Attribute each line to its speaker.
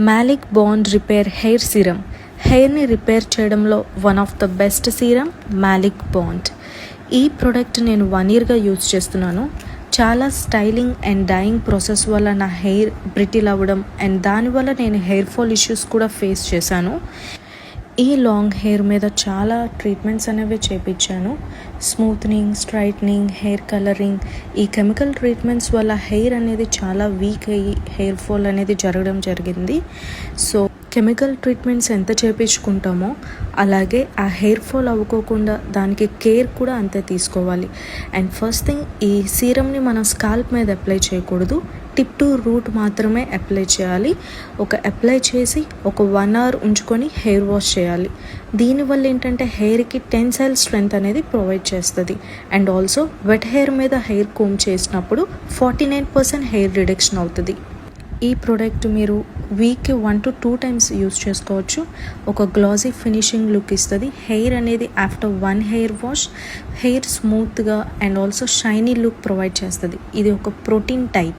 Speaker 1: Malik bond repair hair serum. హెయిర్ని repair చేయడంలో one of the best serum Malik bond. ఈ product నేను 1 yearగా యూజ్ చేస్తున్నాను. చాలా స్టైలింగ్ అండ్ డైయింగ్ ప్రాసెస్ వల్ల నా హెయిర్ బ్రిటిల్ అవ్వడం అండ్ దానివల్ల నేను హెయిర్ ఫాల్ ఇష్యూస్ కూడా ఫేస్ చేశాను. ఈ లాంగ్ హెయిర్ మీద చాలా ట్రీట్మెంట్స్ అనేవి చేయించాను. Smoothening, straightening, hair colouring. ఈ కెమికల్ ట్రీట్మెంట్స్ వల్ల హెయిర్ అనేది చాలా వీక్ అయ్యి హెయిర్ ఫాల్ అనేది జరగడం జరిగింది. సో కెమికల్ ట్రీట్మెంట్స్ ఎంత చేయించుకుంటామో అలాగే ఆ హెయిర్ ఫాల్ అవ్వకోకుండా దానికి కేర్ కూడా అంతే తీసుకోవాలి. అండ్ ఫస్ట్ థింగ్, ఈ సీరమ్ని మనం స్కాల్ప్ మీద అప్లై చేయకూడదు. టిప్ టు రూట్ మాత్రమే అప్లై చేయాలి. అప్లై చేసి ఒక 1 hour ఉంచుకొని హెయిర్ వాష్ చేయాలి. దీనివల్ల ఏంటంటే హెయిర్కి టెన్సైల్ స్ట్రెంగ్త్ అనేది ప్రొవైడ్ చేస్తుంది. అండ్ ఆల్సో వెట్ హెయిర్ మీద హెయిర్ కోమ్ చేసినప్పుడు 49% హెయిర్ రిడక్షన్ అవుతుంది. ఈ ప్రోడక్ట్ మీరు వీక్కి 1 to 2 times యూజ్ చేసుకోవచ్చు. ఒక గ్లాసీ ఫినిషింగ్ లుక్ ఇస్తుంది. హెయిర్ అనేది ఆఫ్టర్ 1 hair wash హెయిర్ స్మూత్గా and also shiny look provide చేస్తుంది. ఇది ఒక ప్రోటీన్ టైప్.